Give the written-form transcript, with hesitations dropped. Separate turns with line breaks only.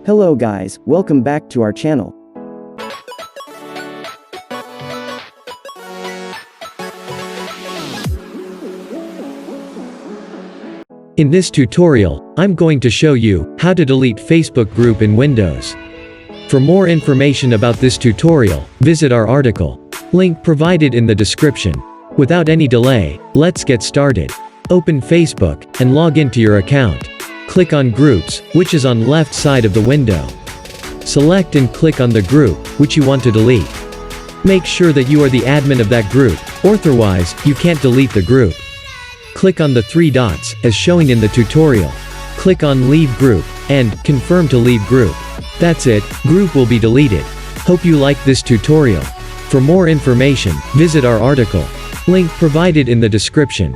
Hello guys, welcome back to our channel.
In this tutorial, I'm going to show you how to delete Facebook group in Windows. For more information about this tutorial, visit our article. Link provided in the description. Without any delay, let's get started. Open Facebook and log into your account. Click on Groups, which is on left side of the window. Select and click on the group, which you want to delete. Make sure that you are the admin of that group, otherwise, you can't delete the group. Click on the three dots, as showing in the tutorial. Click on Leave Group, and Confirm to leave group. That's it, group will be deleted. Hope you liked this tutorial. For more information, visit our article. Link provided in the description.